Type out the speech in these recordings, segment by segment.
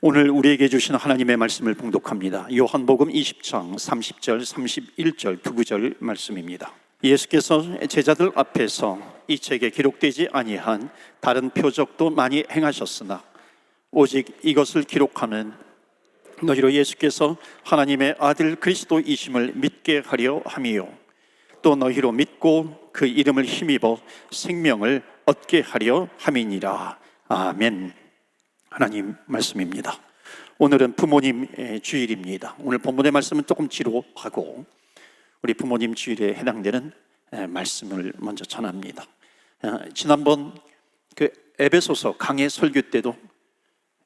오늘 우리에게 주신 하나님의 말씀을 봉독합니다. 요한복음 20장 30절, 31절 두 구절 말씀입니다. 예수께서 제자들 앞에서 이 책에 기록되지 아니한 다른 표적도 많이 행하셨으나 오직 이것을 기록하면 너희로 예수께서 하나님의 아들 그리스도이심을 믿게 하려 함이요 또 너희로 믿고 그 이름을 힘입어 생명을 얻게 하려 함이니라. 아멘. 하나님 말씀입니다. 오늘은 부모님 주일입니다. 오늘 본문의 말씀은 조금 지루하고 우리 부모님 주일에 해당되는 말씀을 먼저 전합니다. 지난번 그 에베소서 강해 설교 때도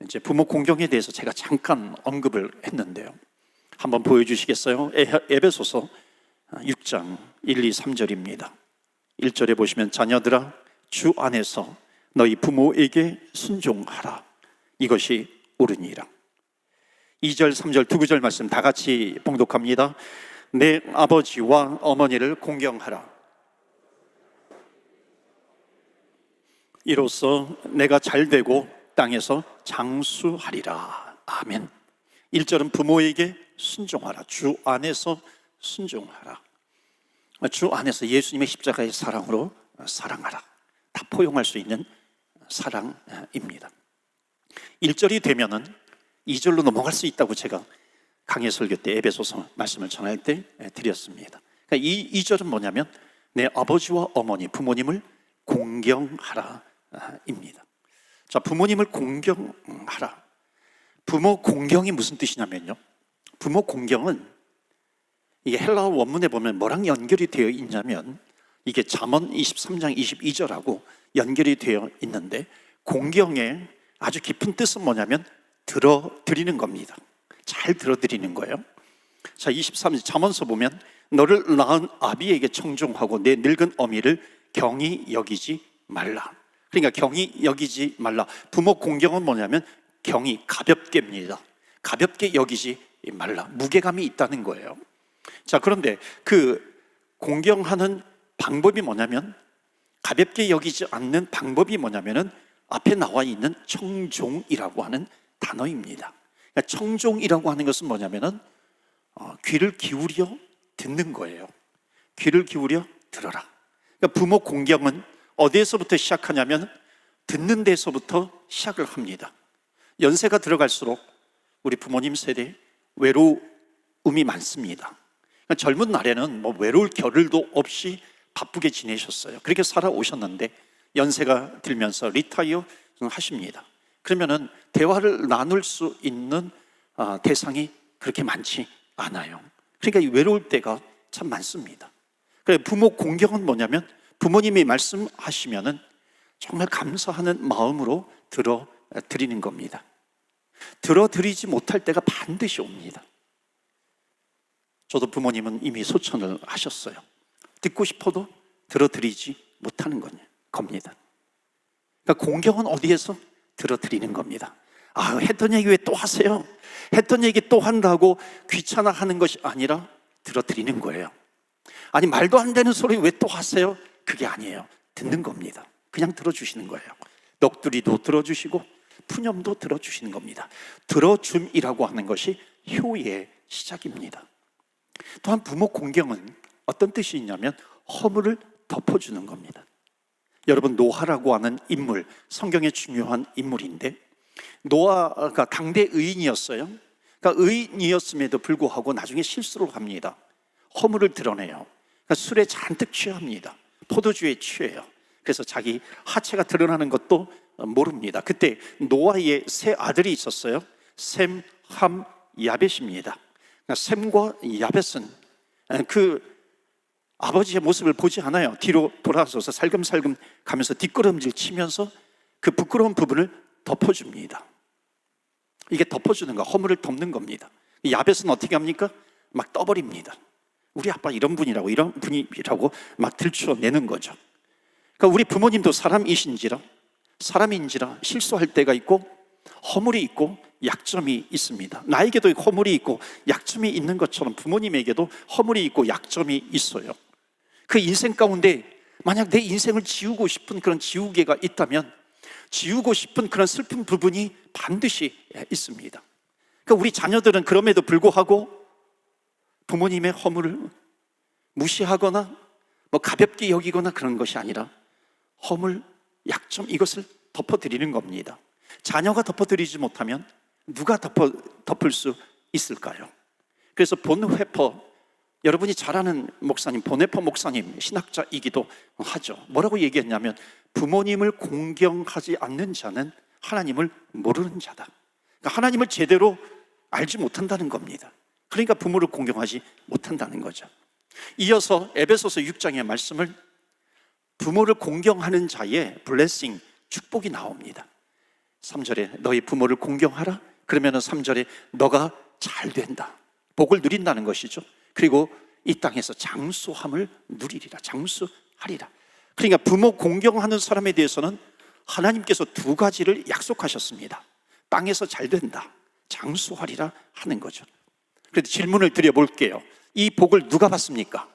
이제 부모 공경에 대해서 제가 잠깐 언급을 했는데요. 한번 보여주시겠어요? 에베소서 6장 1, 2, 3절입니다. 1절에 보시면 자녀들아 주 안에서 너희 부모에게 순종하라. 이것이 옳으니라. 2절, 3절 두 구절 말씀 다 같이 봉독합니다. 내 아버지와 어머니를 공경하라. 이로써 내가 잘되고 땅에서 장수하리라. 아멘. 1절은 부모에게 순종하라. 주 안에서 순종하라. 주 안에서 예수님의 십자가의 사랑으로 사랑하라. 다 포용할 수 있는 사랑입니다. 1절이 되면은 2절로 넘어갈 수 있다고 제가 강해 설교 때 에베소서 말씀을 전할 때 드렸습니다. 그러니까 이 2절은 뭐냐면 내 아버지와 어머니, 부모님을 공경하라 입니다. 자, 부모님을 공경하라. 부모 공경이 무슨 뜻이냐면요, 부모 공경은 이게 헬라어 원문에 보면 뭐랑 연결이 되어 있냐면 이게 잠언 23장 22절하고 연결이 되어 있는데 공경의 아주 깊은 뜻은 뭐냐면 들어드리는 겁니다. 잘 들어드리는 거예요. 자, 23절 잠언서 보면 너를 낳은 아비에게 청종하고 내 늙은 어미를 경히 여기지 말라. 그러니까 경히 여기지 말라. 부모 공경은 뭐냐면 경히 가볍게입니다. 가볍게 여기지 말라. 무게감이 있다는 거예요. 자, 그런데 그 공경하는 방법이 뭐냐면 가볍게 여기지 않는 방법이 뭐냐면은 앞에 나와 있는 청종이라고 하는 단어입니다. 그러니까 청종이라고 하는 것은 뭐냐면은 귀를 기울여 듣는 거예요. 귀를 기울여 들어라. 그러니까 부모 공경은 어디에서부터 시작하냐면 듣는 데서부터 시작을 합니다. 연세가 들어갈수록 우리 부모님 세대 외로움이 많습니다. 그러니까 젊은 날에는 뭐 외로울 겨를도 없이 바쁘게 지내셨어요. 그렇게 살아오셨는데 연세가 들면서 리타이어 하십니다. 그러면은 대화를 나눌 수 있는 대상이 그렇게 많지 않아요. 그러니까 외로울 때가 참 많습니다. 그래, 부모 공경은 뭐냐면 부모님이 말씀하시면은 정말 감사하는 마음으로 들어드리는 겁니다. 들어드리지 못할 때가 반드시 옵니다. 저도 부모님은 이미 소천을 하셨어요. 듣고 싶어도 들어드리지 못하는 겁니다. 그러니까 공경은 어디에서 들어드리는 겁니다. 아, 했던 얘기 왜 또 하세요? 했던 얘기 또 한다고 귀찮아하는 것이 아니라 들어드리는 거예요. 아니, 말도 안 되는 소리 왜 또 하세요? 그게 아니에요. 듣는 겁니다. 그냥 들어주시는 거예요. 넋두리도 들어주시고 푸념도 들어주시는 겁니다. 들어줌이라고 하는 것이 효의 시작입니다. 또한 부모 공경은 어떤 뜻이 있냐면 허물을 덮어주는 겁니다. 여러분, 노아라고 하는 인물, 성경에 중요한 인물인데 노아가 당대 의인이었어요. 그러니까 의인이었음에도 불구하고 나중에 실수를 합니다. 허물을 드러내요. 그러니까 술에 잔뜩 취합니다. 포도주에 취해요. 그래서 자기 하체가 드러나는 것도 모릅니다. 그때 노아의 세 아들이 있었어요. 셈, 함, 야벳입니다. 그러니까 셈과 야벳은 그 아버지의 모습을 보지 않아요. 뒤로 돌아서서 살금살금 가면서 뒷걸음질 치면서 그 부끄러운 부분을 덮어줍니다. 이게 덮어주는 거, 허물을 덮는 겁니다. 야벳은 어떻게 합니까? 막 떠버립니다. 우리 아빠 이런 분이라고, 이런 분이라고 막 들추어내는 거죠. 그러니까 우리 부모님도 사람인지라 실수할 때가 있고 허물이 있고 약점이 있습니다. 나에게도 허물이 있고 약점이 있는 것처럼 부모님에게도 허물이 있고 약점이 있어요. 그 인생 가운데 만약 내 인생을 지우고 싶은 그런 지우개가 있다면 지우고 싶은 그런 슬픈 부분이 반드시 있습니다. 그러니까 우리 자녀들은 그럼에도 불구하고 부모님의 허물을 무시하거나 가볍게 여기거나 그런 것이 아니라 허물, 약점, 이것을 덮어드리는 겁니다. 자녀가 덮어드리지 못하면 누가 덮을 수 있을까요? 그래서 본회퍼, 여러분이 잘 아는 목사님, 본회퍼 목사님, 신학자이기도 하죠. 뭐라고 얘기했냐면 부모님을 공경하지 않는 자는 하나님을 모르는 자다. 그러니까 하나님을 제대로 알지 못한다는 겁니다. 그러니까 부모를 공경하지 못한다는 거죠. 이어서 에베소서 6장의 말씀을 부모를 공경하는 자의 블레싱, 축복이 나옵니다. 3절에 너희 부모를 공경하라. 그러면 3절에 너가 잘 된다, 복을 누린다는 것이죠. 그리고 이 땅에서 장수함을 누리리라, 장수하리라. 그러니까 부모 공경하는 사람에 대해서는 하나님께서 두 가지를 약속하셨습니다. 땅에서 잘 된다, 장수하리라 하는 거죠. 그래서 질문을 드려볼게요. 이 복을 누가 받습니까?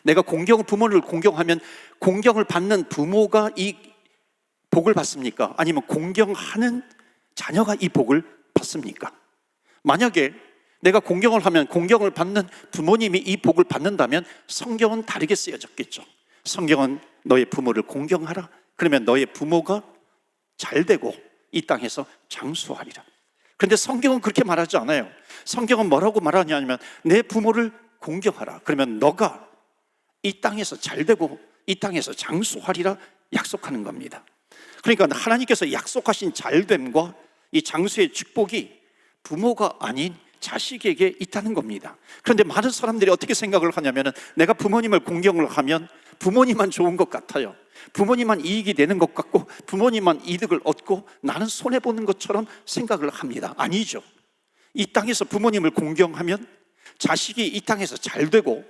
내가 부모를 공경하면 공경을 받는 부모가 이 복을 받습니까? 아니면 공경하는 자녀가 이 복을 받습니까? 만약에 내가 공경을 하면 공경을 받는 부모님이 이 복을 받는다면 성경은 다르게 쓰여졌겠죠. 성경은 너의 부모를 공경하라. 그러면 너의 부모가 잘 되고 이 땅에서 장수하리라. 그런데 성경은 그렇게 말하지 않아요. 성경은 뭐라고 말하냐면 내 부모를 공경하라. 그러면 너가 이 땅에서 잘 되고 이 땅에서 장수하리라 약속하는 겁니다. 그러니까 하나님께서 약속하신 잘됨과 이 장수의 축복이 부모가 아닌 자식에게 있다는 겁니다. 그런데 많은 사람들이 어떻게 생각을 하냐면 내가 부모님을 공경을 하면 부모님만 좋은 것 같아요. 부모님만 이익이 되는 것 같고 부모님만 이득을 얻고 나는 손해보는 것처럼 생각을 합니다. 아니죠. 이 땅에서 부모님을 공경하면 자식이 이 땅에서 잘 되고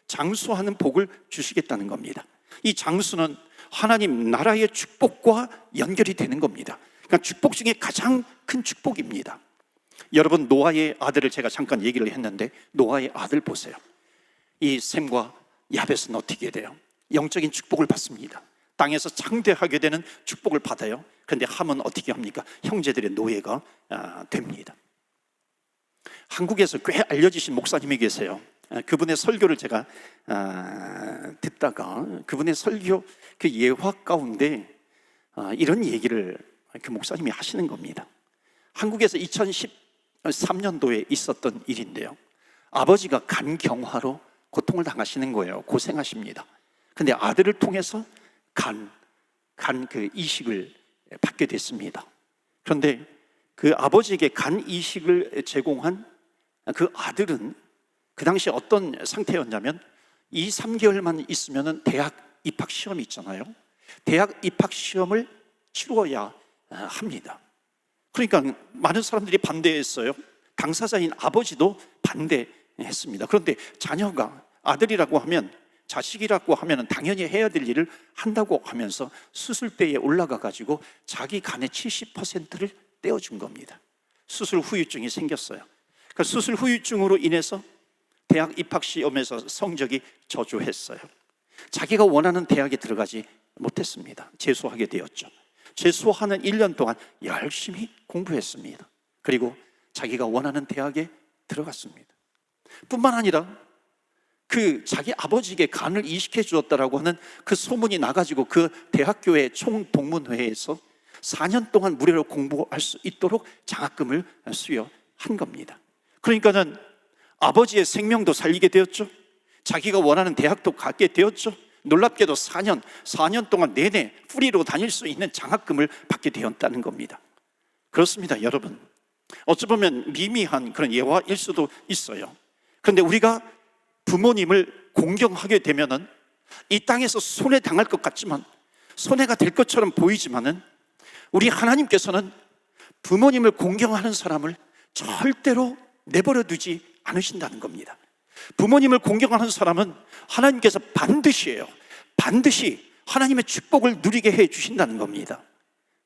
장수하는 복을 주시겠다는 겁니다. 이 장수는 하나님 나라의 축복과 연결이 되는 겁니다. 그러니까 축복 중에 가장 큰 축복입니다. 여러분, 노아의 아들을 제가 잠깐 얘기를 했는데 노아의 아들 보세요. 이 셈과 야벳은 어떻게 돼요? 영적인 축복을 받습니다. 땅에서 창대하게 되는 축복을 받아요. 그런데 함은 어떻게 합니까? 형제들의 노예가 됩니다. 한국에서 꽤 알려지신 목사님이 계세요. 그분의 설교를 제가 듣다가 그분의 설교 그 예화 가운데 이런 얘기를 그 목사님이 하시는 겁니다. 한국에서 2013년도에 있었던 일인데요. 아버지가 간경화로 고통을 당하시는 거예요. 고생하십니다. 근데 아들을 통해서 간 그 이식을 받게 됐습니다. 그런데 그 아버지에게 간 이식을 제공한 그 아들은 그 당시에 어떤 상태였냐면 2, 3개월만 있으면 대학 입학 시험이 있잖아요. 대학 입학 시험을 치루어야 합니다. 그러니까 많은 사람들이 반대했어요. 당사자인 아버지도 반대했습니다. 그런데 자녀가 아들이라고 하면, 자식이라고 하면 당연히 해야 될 일을 한다고 하면서 수술대에 올라가 가지고 자기 간의 70%를 떼어준 겁니다. 수술 후유증이 생겼어요. 그 수술 후유증으로 인해서 대학 입학 시험에서 성적이 저조했어요. 자기가 원하는 대학에 들어가지 못했습니다. 재수하게 되었죠. 재수하는 1년 동안 열심히 공부했습니다. 그리고 자기가 원하는 대학에 들어갔습니다. 뿐만 아니라 그 자기 아버지에게 간을 이식해 주었다라고 하는 그 소문이 나가지고 그 대학교의 총동문회에서 4년 동안 무료로 공부할 수 있도록 장학금을 수여한 겁니다. 그러니까는 아버지의 생명도 살리게 되었죠. 자기가 원하는 대학도 가게 되었죠. 놀랍게도 4년 동안 내내 프리로 다닐 수 있는 장학금을 받게 되었다는 겁니다. 그렇습니다, 여러분. 어찌 보면 미미한 그런 예화일 수도 있어요. 그런데 우리가 부모님을 공경하게 되면은 이 땅에서 손해당할 것 같지만, 손해가 될 것처럼 보이지만은 우리 하나님께서는 부모님을 공경하는 사람을 절대로 내버려 두지 않으신다는 겁니다. 부모님을 공경하는 사람은 하나님께서 반드시 하나님의 축복을 누리게 해 주신다는 겁니다.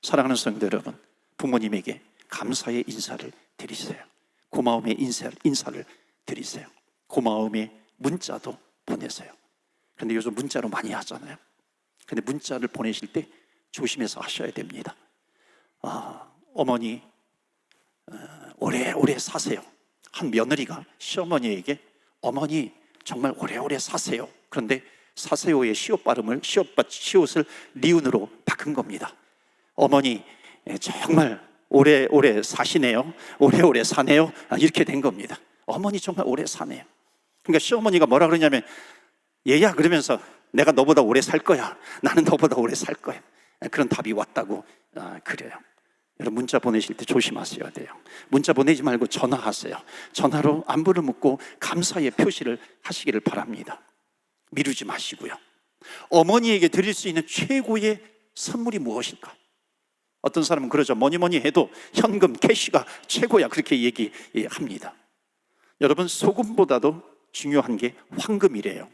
사랑하는 성도 여러분, 부모님에게 감사의 인사를 드리세요. 고마움의 인사를 드리세요. 고마움의 문자도 보내세요. 그런데 요즘 문자로 많이 하잖아요. 근데 문자를 보내실 때 조심해서 하셔야 됩니다. 어머니 오래오래 사세요. 한 며느리가 시어머니에게 어머니 정말 오래오래 사세요. 그런데 사세요의 시옷 발음을 시옷을 리운으로 바꾼 겁니다. 어머니 정말 오래오래 사시네요. 오래오래 사네요. 이렇게 된 겁니다. 어머니 정말 오래 사네요. 그러니까 시어머니가 뭐라 그러냐면 얘야 그러면서 내가 너보다 오래 살 거야. 나는 너보다 오래 살 거야. 그런 답이 왔다고 그래요. 여러분 문자 보내실 때 조심하셔야 돼요. 문자 보내지 말고 전화하세요. 전화로 안부를 묻고 감사의 표시를 하시기를 바랍니다. 미루지 마시고요. 어머니에게 드릴 수 있는 최고의 선물이 무엇일까? 어떤 사람은 그러죠. 뭐니 해도 현금, 캐시가 최고야 그렇게 얘기합니다. 여러분 소금보다도 중요한 게 황금이래요.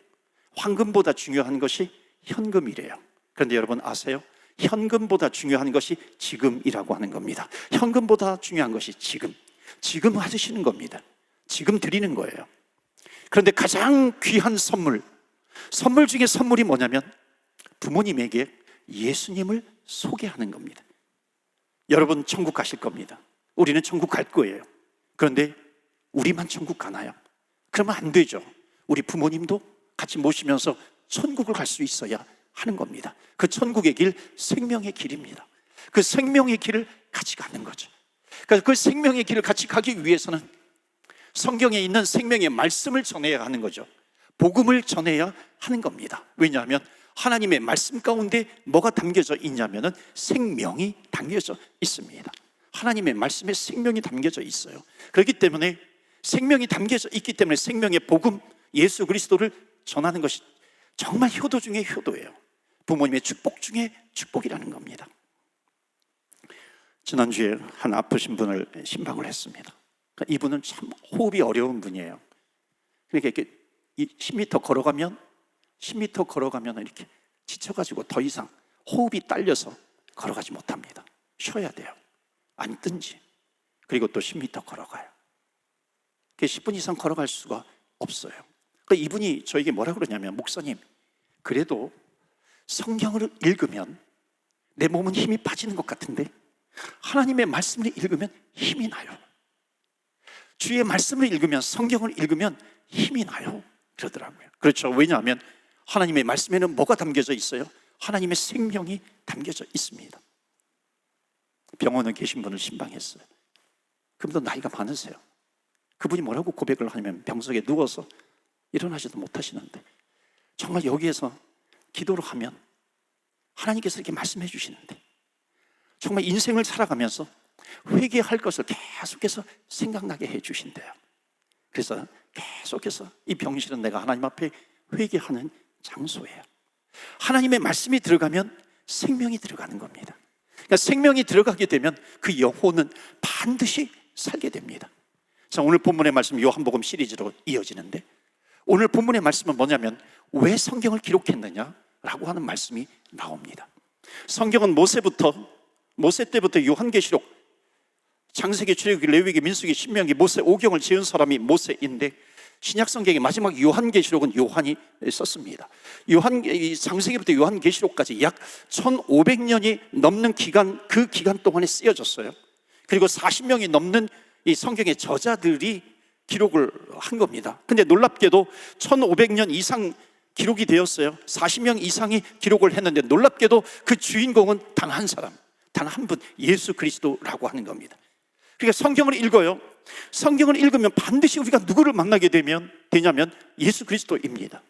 황금보다 중요한 것이 현금이래요. 그런데 여러분 아세요? 현금보다 중요한 것이 지금이라고 하는 겁니다. 현금보다 중요한 것이 지금 하시는 겁니다. 지금 드리는 거예요. 그런데 가장 귀한 선물 중에 선물이 뭐냐면 부모님에게 예수님을 소개하는 겁니다. 여러분 천국 가실 겁니다. 우리는 천국 갈 거예요. 그런데 우리만 천국 가나요? 그러면 안 되죠. 우리 부모님도 같이 모시면서 천국을 갈 수 있어야 하는 겁니다. 그 천국의 길, 생명의 길입니다. 그 생명의 길을 같이 가는 거죠. 그래서 그 생명의 길을 같이 가기 위해서는 성경에 있는 생명의 말씀을 전해야 하는 거죠. 복음을 전해야 하는 겁니다. 왜냐하면 하나님의 말씀 가운데 뭐가 담겨져 있냐면은 생명이 담겨져 있습니다. 하나님의 말씀에 생명이 담겨져 있어요. 그렇기 때문에 생명이 담겨져 있기 때문에 생명의 복음, 예수 그리스도를 전하는 것이 정말 효도 중에 효도예요. 부모님의 축복 중에 축복이라는 겁니다. 지난주에 한 아프신 분을 신방을 했습니다. 이분은 참 호흡이 어려운 분이에요. 그러니까 이렇게 10m 걸어가면 이렇게 지쳐가지고 더 이상 호흡이 딸려서 걸어가지 못합니다. 쉬어야 돼요. 앉든지. 그리고 또 10m 걸어가요. 10분 이상 걸어갈 수가 없어요. 그러니까 이분이 저에게 뭐라 그러냐면 목사님, 그래도 성경을 읽으면 내 몸은 힘이 빠지는 것 같은데 하나님의 말씀을 읽으면 힘이 나요. 주의 말씀을 읽으면, 성경을 읽으면 힘이 나요 그러더라고요. 그렇죠. 왜냐하면 하나님의 말씀에는 뭐가 담겨져 있어요? 하나님의 생명이 담겨져 있습니다. 병원에 계신 분을 신방했어요. 그분도 나이가 많으세요. 그분이 뭐라고 고백을 하냐면 병석에 누워서 일어나지도 못하시는데 정말 여기에서 기도를 하면 하나님께서 이렇게 말씀해 주시는데 정말 인생을 살아가면서 회개할 것을 계속해서 생각나게 해 주신대요. 그래서 계속해서 이 병실은 내가 하나님 앞에 회개하는 장소예요. 하나님의 말씀이 들어가면 생명이 들어가는 겁니다. 그러니까 생명이 들어가게 되면 그 영혼은 반드시 살게 됩니다. 자, 오늘 본문의 말씀 요한복음 시리즈로 이어지는데 오늘 본문의 말씀은 뭐냐면 왜 성경을 기록했느냐라고 하는 말씀이 나옵니다. 성경은 모세 때부터 요한계시록, 창세기, 출애굽기, 레위기, 민수기, 신명기, 모세 5경을 지은 사람이 모세인데 신약성경의 마지막 요한계시록은 요한이 썼습니다. 창세기부터 요한계시록까지 약 1500년이 넘는 기간, 그 기간 동안에 쓰여졌어요. 그리고 40명이 넘는 이 성경의 저자들이 기록을 한 겁니다. 근데 놀랍게도 1500년 이상 기록이 되었어요. 40명 이상이 기록을 했는데 놀랍게도 그 주인공은 단 한 사람, 단 한 분, 예수 그리스도라고 하는 겁니다. 그러니까 성경을 읽어요. 성경을 읽으면 반드시 우리가 누구를 만나게 되냐면 예수 그리스도입니다.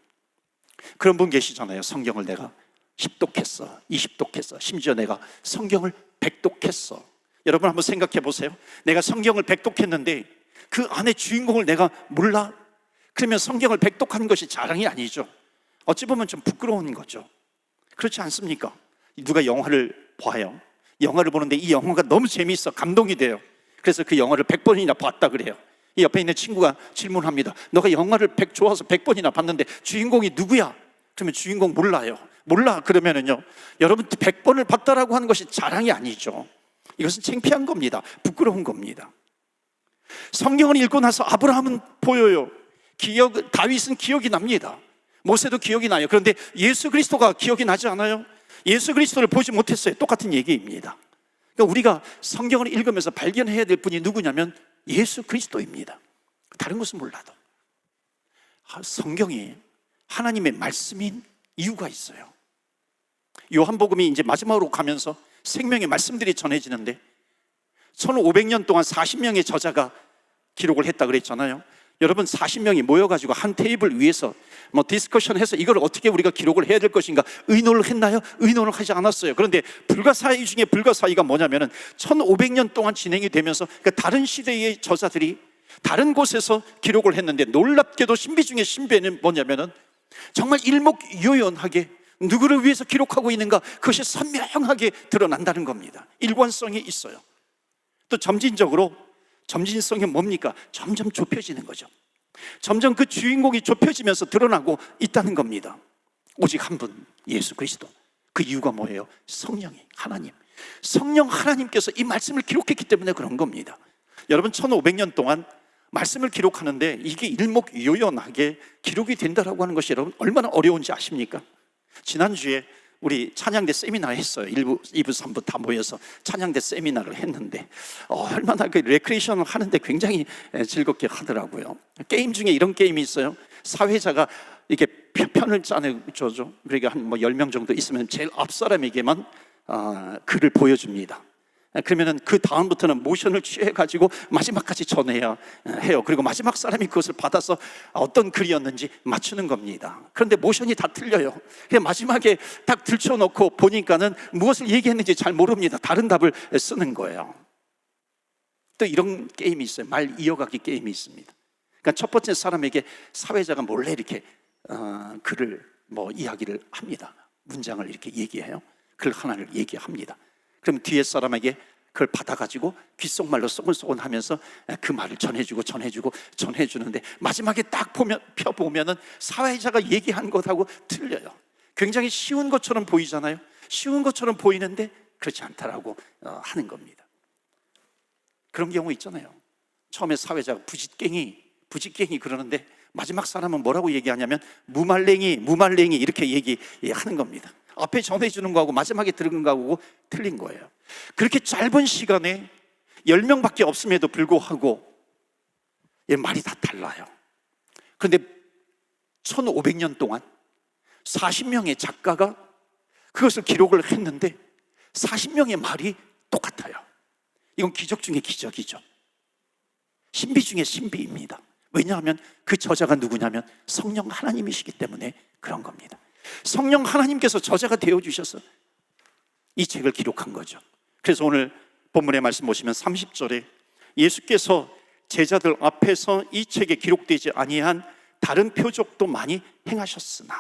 그런 분 계시잖아요. 성경을 내가 10독했어, 20독했어, 심지어 내가 성경을 100독했어. 여러분 한번 생각해 보세요. 내가 성경을 100독했는데 그 안에 주인공을 내가 몰라? 그러면 성경을 100독하는 것이 자랑이 아니죠. 어찌 보면 좀 부끄러운 거죠. 그렇지 않습니까? 누가 영화를 봐요. 영화를 보는데 이 영화가 너무 재미있어, 감동이 돼요. 그래서 그 영화를 100번이나 봤다 그래요. 이 옆에 있는 친구가 질문합니다. 너가 영화를 좋아서 100번이나 봤는데 주인공이 누구야? 그러면 주인공 몰라요. 몰라 그러면은요, 여러분 100번을 봤다라고 하는 것이 자랑이 아니죠. 이것은 창피한 겁니다. 부끄러운 겁니다. 성경을 읽고 나서 아브라함은 보여요. 다윗은 기억이 납니다. 모세도 기억이 나요. 그런데 예수 그리스도가 기억이 나지 않아요? 예수 그리스도를 보지 못했어요. 똑같은 얘기입니다. 그러니까 우리가 성경을 읽으면서 발견해야 될 분이 누구냐면 예수 그리스도입니다. 다른 것은 몰라도 성경이 하나님의 말씀인 이유가 있어요. 요한복음이 이제 마지막으로 가면서 생명의 말씀들이 전해지는데 1500년 동안 40명의 저자가 기록을 했다 그랬잖아요. 여러분 40명이 모여가지고 한 테이블 위에서 디스커션해서 이걸 어떻게 우리가 기록을 해야 될 것인가 의논을 했나요? 의논을 하지 않았어요. 그런데 불가사의 중에 불가사의가 뭐냐면은 1500년 동안 진행이 되면서 그러니까 다른 시대의 저자들이 다른 곳에서 기록을 했는데 놀랍게도 신비 중에 신비는 뭐냐면은 정말 일목요연하게 누구를 위해서 기록하고 있는가 그것이 선명하게 드러난다는 겁니다. 일관성이 있어요. 또 점진성이 뭡니까? 점점 좁혀지는 거죠. 점점 그 주인공이 좁혀지면서 드러나고 있다는 겁니다. 오직 한 분, 예수 그리스도. 그 이유가 뭐예요? 성령이, 하나님. 성령 하나님께서 이 말씀을 기록했기 때문에 그런 겁니다. 여러분 1500년 동안 말씀을 기록하는데 이게 일목요연하게 기록이 된다라고 하는 것이 여러분 얼마나 어려운지 아십니까? 지난주에 우리 찬양대 세미나를 했어요. 1부, 2부, 3부 다 모여서 찬양대 세미나를 했는데 얼마나 그 레크레이션을 하는데 굉장히 즐겁게 하더라고요. 게임 중에 이런 게임이 있어요. 사회자가 이렇게 편을 짜내죠. 그러니까 한 10명 정도 있으면 제일 앞 사람에게만 글을 보여줍니다. 그러면은 그 다음부터는 모션을 취해가지고 마지막까지 전해야 해요. 그리고 마지막 사람이 그것을 받아서 어떤 글이었는지 맞추는 겁니다. 그런데 모션이 다 틀려요. 그냥 마지막에 딱 들춰놓고 보니까는 무엇을 얘기했는지 잘 모릅니다. 다른 답을 쓰는 거예요. 또 이런 게임이 있어요. 말 이어가기 게임이 있습니다. 그러니까 첫 번째 사람에게 사회자가 몰래 이렇게 글을 이야기를 합니다. 문장을 이렇게 얘기해요. 글 하나를 얘기합니다. 그럼 뒤에 사람에게 그걸 받아가지고 귓속말로 소곤소곤 하면서 그 말을 전해주는데 마지막에 딱 펴보면은 사회자가 얘기한 것하고 틀려요. 굉장히 쉬운 것처럼 보이잖아요. 쉬운 것처럼 보이는데 그렇지 않다라고 하는 겁니다. 그런 경우 있잖아요. 처음에 사회자가 부짓갱이 그러는데 마지막 사람은 뭐라고 얘기하냐면 무말랭이 이렇게 얘기하는 겁니다. 앞에 전해주는 거하고 마지막에 들은 거하고 틀린 거예요. 그렇게 짧은 시간에 10명밖에 없음에도 불구하고 말이 다 달라요. 그런데 1500년 동안 40명의 작가가 그것을 기록을 했는데 40명의 말이 똑같아요. 이건 기적 중에 기적이죠. 신비 중에 신비입니다. 왜냐하면 그 저자가 누구냐면 성령 하나님이시기 때문에 그런 겁니다. 성령 하나님께서 저자가 되어주셔서 이 책을 기록한 거죠. 그래서 오늘 본문의 말씀 보시면 30절에 예수께서 제자들 앞에서 이 책에 기록되지 아니한 다른 표적도 많이 행하셨으나,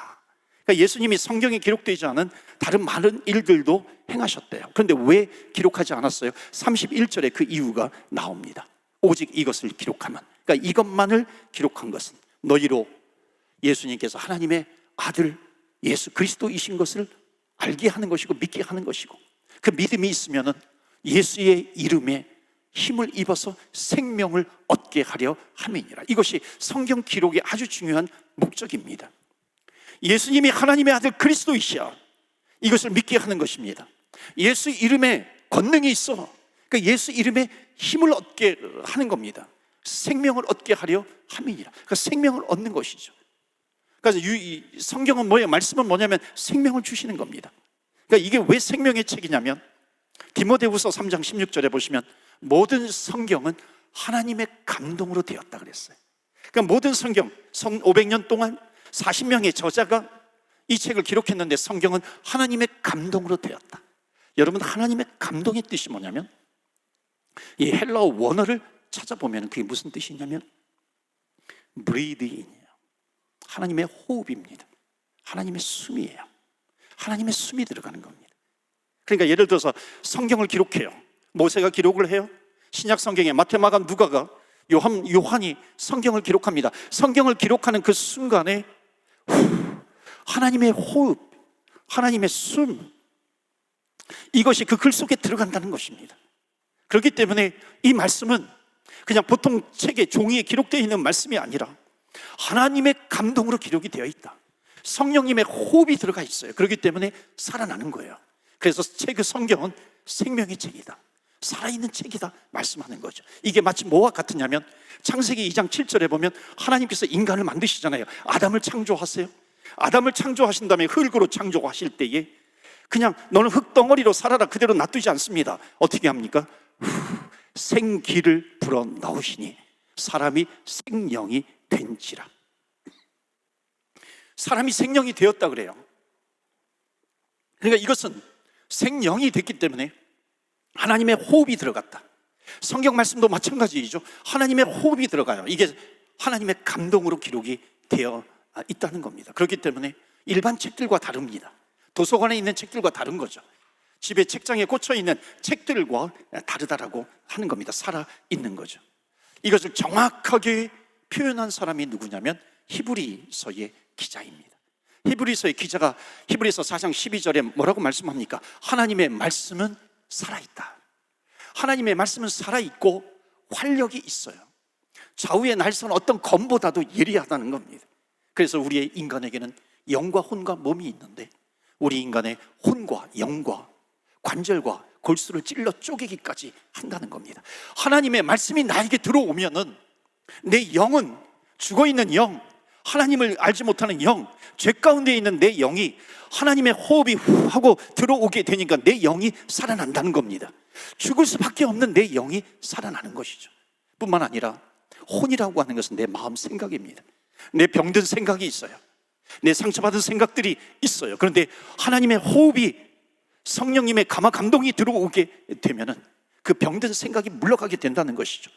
그러니까 예수님이 성경에 기록되지 않은 다른 많은 일들도 행하셨대요. 그런데 왜 기록하지 않았어요? 31절에 그 이유가 나옵니다. 오직 이것을 기록하면, 그러니까 이것만을 기록한 것은 너희로 예수님께서 하나님의 아들 예수 그리스도이신 것을 알게 하는 것이고 믿게 하는 것이고, 그 믿음이 있으면은 예수의 이름에 힘을 입어서 생명을 얻게 하려 함이니라. 이것이 성경 기록의 아주 중요한 목적입니다. 예수님이 하나님의 아들 그리스도이시야, 이것을 믿게 하는 것입니다. 예수 이름에 권능이 있어, 그러니까 예수 이름에 힘을 얻게 하는 겁니다. 생명을 얻게 하려 함이니라. 그러니까 생명을 얻는 것이죠. 그래서 이 성경은 뭐예요? 말씀은 뭐냐면 생명을 주시는 겁니다. 그러니까 이게 왜 생명의 책이냐면 디모데후서 3장 16절에 보시면 모든 성경은 하나님의 감동으로 되었다 그랬어요. 그러니까 모든 성경 1500년 동안 40명의 저자가 이 책을 기록했는데 성경은 하나님의 감동으로 되었다. 여러분, 하나님의 감동의 뜻이 뭐냐면 이 헬라어 원어를 찾아보면 그게 무슨 뜻이냐면 breathe in, 하나님의 호흡입니다. 하나님의 숨이에요. 하나님의 숨이 들어가는 겁니다. 그러니까 예를 들어서 성경을 기록해요. 모세가 기록을 해요. 신약 성경에 마태, 마가, 누가가, 요한이 성경을 기록합니다. 성경을 기록하는 그 순간에 하나님의 호흡, 하나님의 숨, 이것이 그 글 속에 들어간다는 것입니다. 그렇기 때문에 이 말씀은 그냥 보통 책에 종이에 기록되어 있는 말씀이 아니라 하나님의 감동으로 기록이 되어 있다. 성령님의 호흡이 들어가 있어요. 그렇기 때문에 살아나는 거예요. 그래서 그 성경은 생명의 책이다. 살아있는 책이다 말씀하는 거죠. 이게 마치 뭐와 같으냐면 창세기 2장 7절에 보면 하나님께서 인간을 만드시잖아요. 아담을 창조하세요. 아담을 창조하신 다음에 흙으로 창조하실 때에 그냥 너는 흙덩어리로 살아라 그대로 놔두지 않습니다. 어떻게 합니까? 생기를 불어넣으시니 사람이 생명이 된지라. 사람이 생명이 되었다 그래요. 그러니까 이것은 생명이 됐기 때문에 하나님의 호흡이 들어갔다. 성경 말씀도 마찬가지이죠. 하나님의 호흡이 들어가요. 이게 하나님의 감동으로 기록이 되어 있다는 겁니다. 그렇기 때문에 일반 책들과 다릅니다. 도서관에 있는 책들과 다른 거죠. 집에 책장에 꽂혀 있는 책들과 다르다라고 하는 겁니다. 살아있는 거죠. 이것을 정확하게 표현한 사람이 누구냐면 히브리서의 기자입니다. 히브리서의 기자가 히브리서 4장 12절에 뭐라고 말씀합니까? 하나님의 말씀은 살아있다. 하나님의 말씀은 살아있고 활력이 있어요. 좌우의 날선 어떤 검보다도 예리하다는 겁니다. 그래서 우리의 인간에게는 영과 혼과 몸이 있는데 우리 인간의 혼과 영과 관절과 골수를 찔러 쪼개기까지 한다는 겁니다. 하나님의 말씀이 나에게 들어오면은 내 영은, 죽어있는 영, 하나님을 알지 못하는 영, 죄 가운데 있는 내 영이 하나님의 호흡이 후 하고 들어오게 되니까 내 영이 살아난다는 겁니다. 죽을 수밖에 없는 내 영이 살아나는 것이죠. 뿐만 아니라 혼이라고 하는 것은 내 마음 생각입니다. 내 병든 생각이 있어요. 내 상처받은 생각들이 있어요. 그런데 하나님의 호흡이, 성령님의 감동이 들어오게 되면은 그 병든 생각이 물러가게 된다는 것이죠.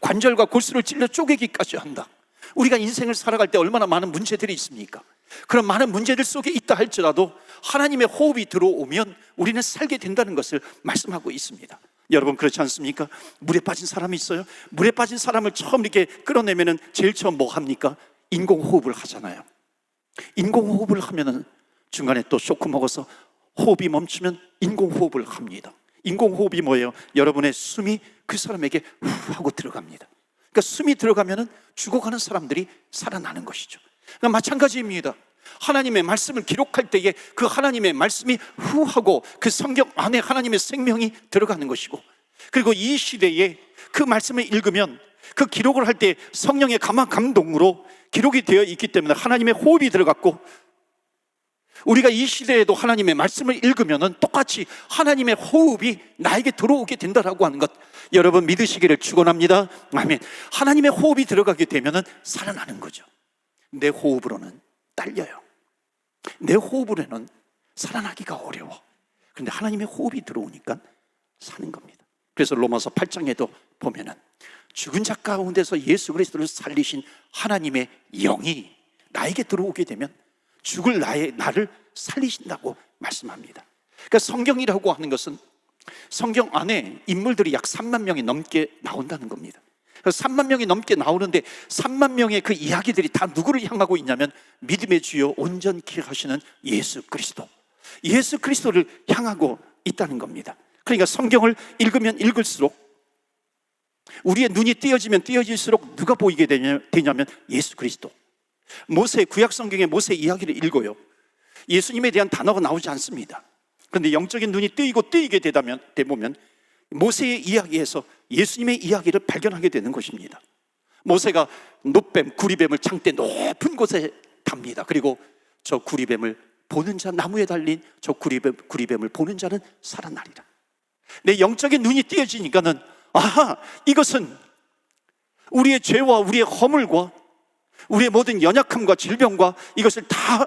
관절과 골수를 찔러 쪼개기까지 한다. 우리가 인생을 살아갈 때 얼마나 많은 문제들이 있습니까? 그런 많은 문제들 속에 있다 할지라도 하나님의 호흡이 들어오면 우리는 살게 된다는 것을 말씀하고 있습니다. 여러분 그렇지 않습니까? 물에 빠진 사람이 있어요. 물에 빠진 사람을 처음 이렇게 끌어내면은 제일 처음 뭐 합니까? 인공호흡을 하잖아요. 인공호흡을 하면은 중간에 또 쇼크 먹어서 호흡이 멈추면 인공호흡을 합니다. 인공호흡이 뭐예요? 여러분의 숨이 그 사람에게 후 하고 들어갑니다. 그러니까 숨이 들어가면은 죽어가는 사람들이 살아나는 것이죠. 그러니까 마찬가지입니다. 하나님의 말씀을 기록할 때에 그 하나님의 말씀이 후 하고 그 성경 안에 하나님의 생명이 들어가는 것이고, 그리고 이 시대에 그 말씀을 읽으면 그 기록을 할 때 성령의 감동으로 기록이 되어 있기 때문에 하나님의 호흡이 들어갔고, 우리가 이 시대에도 하나님의 말씀을 읽으면 똑같이 하나님의 호흡이 나에게 들어오게 된다라고 하는 것, 여러분 믿으시기를 축원합니다. 아멘. 하나님의 호흡이 들어가게 되면 살아나는 거죠. 내 호흡으로는 딸려요. 내 호흡으로는 살아나기가 어려워. 그런데 하나님의 호흡이 들어오니까 사는 겁니다. 그래서 로마서 8장에도 보면은 죽은 자 가운데서 예수 그리스도를 살리신 하나님의 영이 나에게 들어오게 되면 죽을 나를 살리신다고 말씀합니다. 그러니까 성경이라고 하는 것은 성경 안에 인물들이 약 3만 명이 넘게 나온다는 겁니다. 3만 명이 넘게 나오는데 3만 명의 그 이야기들이 다 누구를 향하고 있냐면 믿음의 주요 온전케 하시는 예수 그리스도, 예수 그리스도를 향하고 있다는 겁니다. 그러니까 성경을 읽으면 읽을수록, 우리의 눈이 띄어지면 띄어질수록 누가 보이게 되냐면 예수 그리스도. 모세, 구약 성경의 모세 이야기를 읽어요. 예수님에 대한 단어가 나오지 않습니다. 그런데 영적인 눈이 뜨이게 되보면 모세의 이야기에서 예수님의 이야기를 발견하게 되는 것입니다. 모세가 놋뱀, 구리뱀을 창대 높은 곳에 답니다. 그리고 저 구리뱀을 보는 자, 나무에 달린 저 구리뱀을 보는 자는 살아나리라. 내 영적인 눈이 띄어지니까는 아하, 이것은 우리의 죄와 우리의 허물과 우리의 모든 연약함과 질병과 이것을 다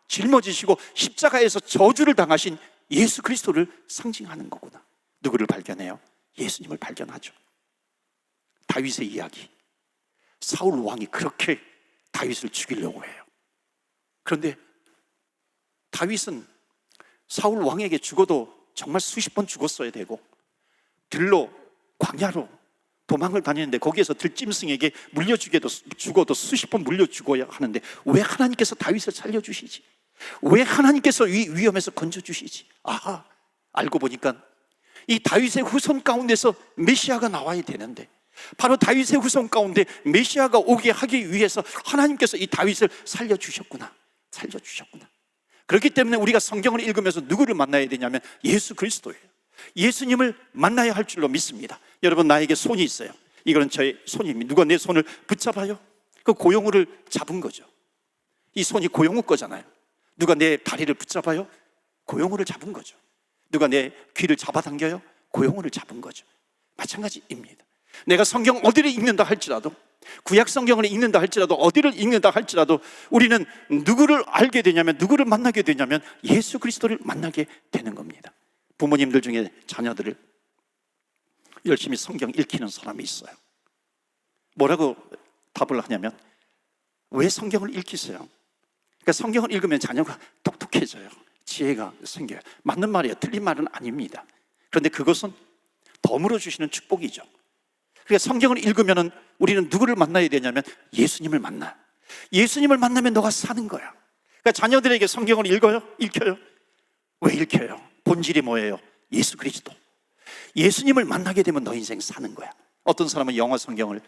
짊어지시고 십자가에서 저주를 당하신 예수 그리스도를 상징하는 거구나. 누구를 발견해요? 예수님을 발견하죠. 다윗의 이야기, 사울 왕이 그렇게 다윗을 죽이려고 해요. 그런데 다윗은 사울 왕에게 죽어도 정말 수십 번 죽었어야 되고, 들로 광야로 도망을 다니는데 거기에서 들짐승에게 죽어도 수십 번 물려 죽어야 하는데 왜 하나님께서 다윗을 살려주시지? 왜 하나님께서 이 위험에서 건져주시지? 아하, 알고 보니까 이 다윗의 후손 가운데서 메시아가 나와야 되는데, 바로 다윗의 후손 가운데 메시아가 오게 하기 위해서 하나님께서 이 다윗을 살려주셨구나. 그렇기 때문에 우리가 성경을 읽으면서 누구를 만나야 되냐면 예수 그리스도예요. 예수님을 만나야 할 줄로 믿습니다. 여러분, 나에게 손이 있어요. 이거는 저의 손입니다. 누가 내 손을 붙잡아요? 그 고용우를 잡은 거죠. 이 손이 고용우 거잖아요. 누가 내 다리를 붙잡아요? 고용우를 잡은 거죠. 누가 내 귀를 잡아당겨요? 고용우를 잡은 거죠. 마찬가지입니다. 내가 성경 어디를 읽는다 할지라도, 구약 성경을 읽는다 할지라도, 어디를 읽는다 할지라도 우리는 누구를 알게 되냐면, 누구를 만나게 되냐면 예수 그리스도를 만나게 되는 겁니다. 부모님들 중에 자녀들을 열심히 성경 읽히는 사람이 있어요. 뭐라고 답을 하냐면, 왜 성경을 읽히세요? 그러니까 성경을 읽으면 자녀가 똑똑해져요. 지혜가 생겨요. 맞는 말이에요. 틀린 말은 아닙니다. 그런데 그것은 덤으로 주시는 축복이죠. 그러니까 성경을 읽으면 우리는 누구를 만나야 되냐면 예수님을 만나. 예수님을 만나면 너가 사는 거야. 그러니까 자녀들에게 성경을 읽어요? 읽혀요? 왜 읽혀요? 본질이 뭐예요? 예수 그리스도. 예수님을 만나게 되면 너 인생 사는 거야. 어떤 사람은 영어 성경을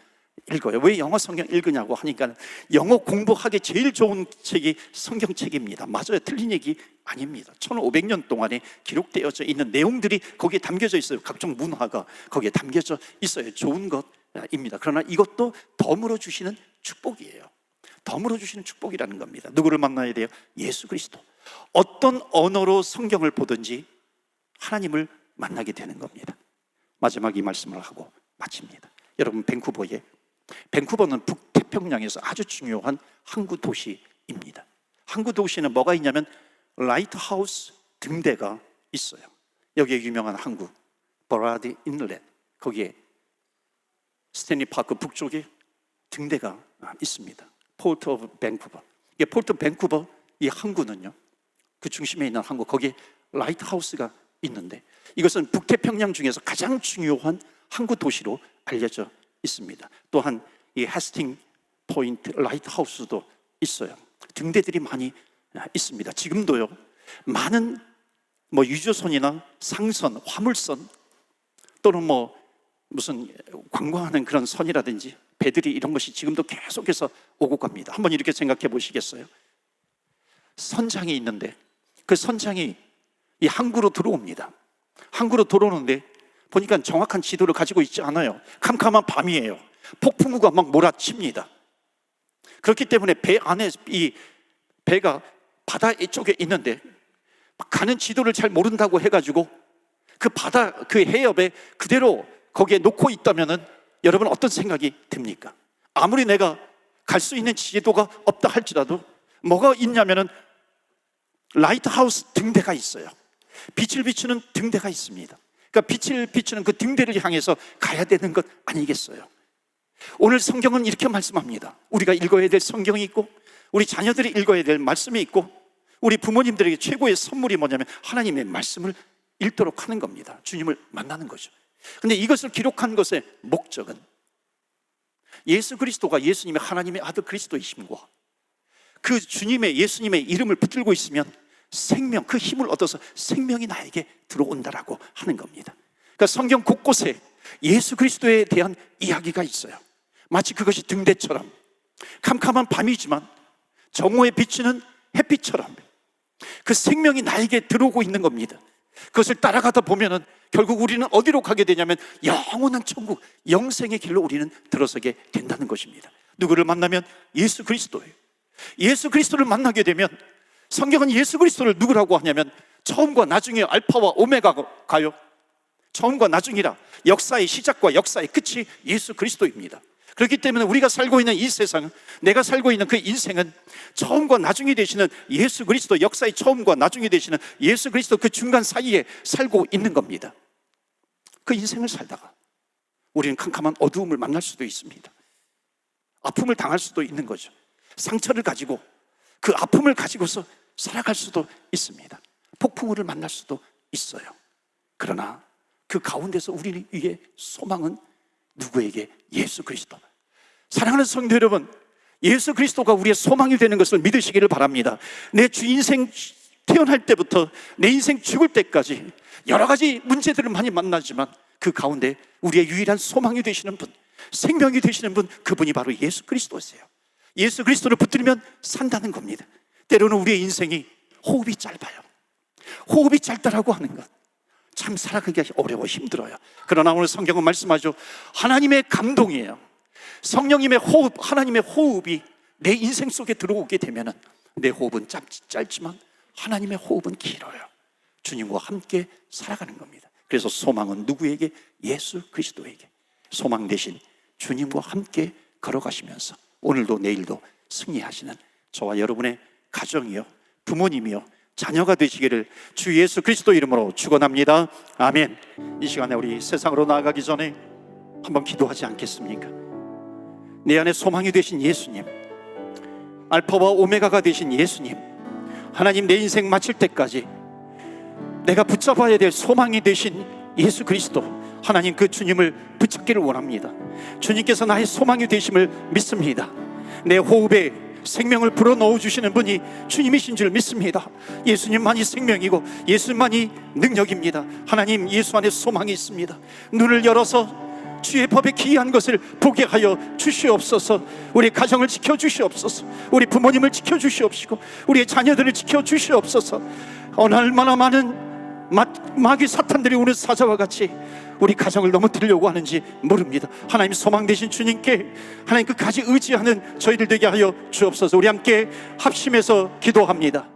읽어요. 왜 영어 성경 읽으냐고 하니까, 영어 공부하기 제일 좋은 책이 성경책입니다. 맞아요. 틀린 얘기 아닙니다. 1500년 동안에 기록되어져 있는 내용들이 거기에 담겨져 있어요. 각종 문화가 거기에 담겨져 있어요. 좋은 것입니다. 그러나 이것도 덤으로 주시는 축복이에요. 덤으로 주시는 축복이라는 겁니다. 누구를 만나야 돼요? 예수 그리스도. 어떤 언어로 성경을 보든지 하나님을 만나게 되는 겁니다. 마지막 이 말씀을 하고 마칩니다. 여러분, 밴쿠버는 북태평양에서 아주 중요한 항구 도시입니다. 항구 도시는 뭐가 있냐면 라이트하우스 등대가 있어요. 여기에 유명한 항구 버라드 인렛, 거기에 스탠리 파크 북쪽에 등대가 있습니다. 포트 오브 밴쿠버. 이 포트 밴쿠버 이 항구는요, 그 중심에 있는 항구, 거기에 라이트하우스가 있는데 이것은 북태평양 중에서 가장 중요한 항구 도시로 알려져 있습니다. 또한 이 해스팅 포인트 라이트하우스도 있어요. 등대들이 많이 있습니다. 지금도요, 많은 유조선이나 상선, 화물선, 또는 무슨 관광하는 그런 선이라든지 배들이, 이런 것이 지금도 계속해서 오고 갑니다. 한번 이렇게 생각해 보시겠어요? 선장이 있는데 그 선장이 이 항구로 들어옵니다. 항구로 들어오는데 보니까 정확한 지도를 가지고 있지 않아요. 캄캄한 밤이에요. 폭풍우가 막 몰아칩니다. 그렇기 때문에 배 안에, 이 배가 바다 쪽에 있는데 가는 지도를 잘 모른다고 해가지고 그 바다, 그 해협에 그대로 거기에 놓고 있다면은 여러분 어떤 생각이 듭니까? 아무리 내가 갈 수 있는 지도가 없다 할지라도 뭐가 있냐면은 라이트하우스 등대가 있어요. 빛을 비추는 등대가 있습니다. 그러니까 빛을 비추는 그 등대를 향해서 가야 되는 것 아니겠어요? 오늘 성경은 이렇게 말씀합니다. 우리가 읽어야 될 성경이 있고, 우리 자녀들이 읽어야 될 말씀이 있고, 우리 부모님들에게 최고의 선물이 뭐냐면 하나님의 말씀을 읽도록 하는 겁니다. 주님을 만나는 거죠. 근데 이것을 기록한 것의 목적은 예수 그리스도가 예수님의 하나님의 아들 그리스도이심과 그 주님의, 예수님의 이름을 붙들고 있으면 생명, 그 힘을 얻어서 생명이 나에게 들어온다라고 하는 겁니다. 그러니까 성경 곳곳에 예수 그리스도에 대한 이야기가 있어요. 마치 그것이 등대처럼 캄캄한 밤이지만 정오에 비치는 햇빛처럼 그 생명이 나에게 들어오고 있는 겁니다. 그것을 따라가다 보면은 결국 우리는 어디로 가게 되냐면 영원한 천국, 영생의 길로 우리는 들어서게 된다는 것입니다. 누구를 만나면 예수 그리스도예요. 예수 그리스도를 만나게 되면 성경은 예수 그리스도를 누구라고 하냐면 처음과 나중에 알파와 오메가가요. 처음과 나중이라, 역사의 시작과 역사의 끝이 예수 그리스도입니다. 그렇기 때문에 우리가 살고 있는 이 세상은, 내가 살고 있는 그 인생은 처음과 나중이 되시는 예수 그리스도, 역사의 처음과 나중이 되시는 예수 그리스도 그 중간 사이에 살고 있는 겁니다. 그 인생을 살다가 우리는 캄캄한 어두움을 만날 수도 있습니다. 아픔을 당할 수도 있는 거죠. 상처를 가지고, 그 아픔을 가지고서 살아갈 수도 있습니다. 폭풍우를 만날 수도 있어요. 그러나 그 가운데서 우리 위에 소망은 누구에게? 예수 그리스도. 사랑하는 성도 여러분, 예수 그리스도가 우리의 소망이 되는 것을 믿으시기를 바랍니다. 내 주 인생 태어날 때부터 내 인생 죽을 때까지 여러 가지 문제들을 많이 만나지만 그 가운데 우리의 유일한 소망이 되시는 분, 생명이 되시는 분, 그분이 바로 예수 그리스도세요. 예수 그리스도를 붙들면 산다는 겁니다. 때로는 우리의 인생이 호흡이 짧아요. 호흡이 짧다라고 하는 것, 참 살아가기가 어려워 힘들어요. 그러나 오늘 성경은 말씀하죠. 하나님의 감동이에요. 성령님의 호흡, 하나님의 호흡이 내 인생 속에 들어오게 되면은 내 호흡은 짧지만 하나님의 호흡은 길어요. 주님과 함께 살아가는 겁니다. 그래서 소망은 누구에게? 예수 그리스도에게. 소망 대신 주님과 함께 걸어가시면서 오늘도 내일도 승리하시는 저와 여러분의 가정이요, 부모님이요, 자녀가 되시기를 주 예수 그리스도 이름으로 축원합니다. 아멘. 이 시간에 우리 세상으로 나아가기 전에 한번 기도하지 않겠습니까? 내 안에 소망이 되신 예수님, 알파와 오메가가 되신 예수님, 하나님 내 인생 마칠 때까지 내가 붙잡아야 될 소망이 되신 예수 그리스도, 하나님 그 주님을 붙잡기를 원합니다. 주님께서 나의 소망이 되심을 믿습니다. 내 호흡에 생명을 불어넣어 주시는 분이 주님이신 줄 믿습니다. 예수님만이 생명이고 예수님만이 능력입니다. 하나님, 예수 안에 소망이 있습니다. 눈을 열어서 주의 법에 기이한 것을 보게 하여 주시옵소서. 우리 가정을 지켜주시옵소서. 우리 부모님을 지켜주시옵시고 우리의 자녀들을 지켜주시옵소서. 얼마나 많은 마귀 사탄들이 오는 사자와 같이 우리 가정을 넘어뜨리려고 하는지 모릅니다. 하나님, 소망 되신 주님께 하나님 끝까지 의지하는 저희들 되게 하여 주옵소서. 우리 함께 합심해서 기도합니다.